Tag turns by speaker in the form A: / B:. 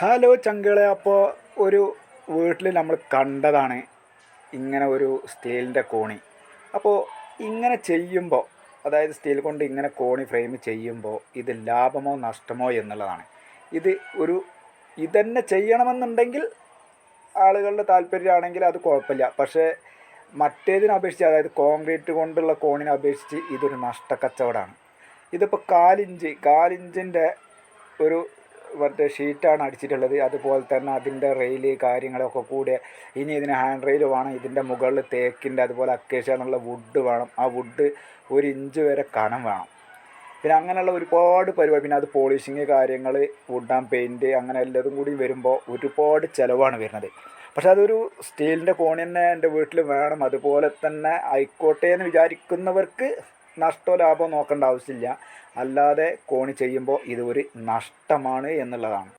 A: Hello ചങ്കളെ. അപ്പോൾ ഒരു വീട്ടിൽ നമ്മൾ കണ്ടതാണ് ഇങ്ങനെ ഒരു സ്റ്റീലിൻ്റെ കോണി. അപ്പോൾ ഇങ്ങനെ ചെയ്യുമ്പോൾ, അതായത് സ്റ്റീൽ കൊണ്ട് ഇങ്ങനെ കോണി ഫ്രെയിം ചെയ്യുമ്പോൾ ഇത് ലാഭമോ നഷ്ടമോ എന്നുള്ളതാണ്. ഇത് ഒരു ഇതന്നെ ചെയ്യണമെന്നുണ്ടെങ്കിൽ ആളുകളുടെ താല്പര്യമാണെങ്കിൽ അത് കുഴപ്പമില്ല. പക്ഷേ മറ്റേതിനെ അപേക്ഷിച്ച്, അതായത് കോൺക്രീറ്റ് കൊണ്ടുള്ള കോണിനെ അപേക്ഷിച്ച് ഇതൊരു നഷ്ടക്കച്ചവടമാണ്. ഇതിപ്പോൾ കാലിഞ്ചിൻ്റെ ഒരു മറ്റേ ഷീറ്റാണ് അടിച്ചിട്ടുള്ളത്. അതുപോലെ തന്നെ അതിൻ്റെ റെയില് കാര്യങ്ങളൊക്കെ കൂടെ, ഇനി ഇതിന് ഹാൻഡ് റെയിൽ വേണം. ഇതിൻ്റെ മുകളിൽ തേക്കിൻ്റെ അതുപോലെ അക്കേഷ്യ എന്നുള്ള വുഡ് വേണം. ആ വുഡ് 1 ഇഞ്ച് വരെ കനം വേണം. പിന്നെ അങ്ങനെയുള്ള ഒരുപാട് പരിപാടി, പിന്നെ അത് പോളിഷിങ് കാര്യങ്ങൾ, വുഡ് ആൻഡ് പെയിൻറ്റ്, അങ്ങനെ എല്ലാതും കൂടി വരുമ്പോൾ ഒരുപാട് ചിലവാണ് വരുന്നത്. പക്ഷെ അതൊരു സ്റ്റീലിൻ്റെ കോണി തന്നെ എൻ്റെ വീട്ടിൽ വേണം, അതുപോലെ തന്നെ ആയിക്കോട്ടെ എന്ന് വിചാരിക്കുന്നവർക്ക് നഷ്ടമോ ലാഭമോ നോക്കേണ്ട ആവശ്യമില്ല. അല്ലാതെ കോണി ചെയ്യുമ്പോൾ ഇത് ഒരു നഷ്ടമാണ് എന്നുള്ളതാണ്.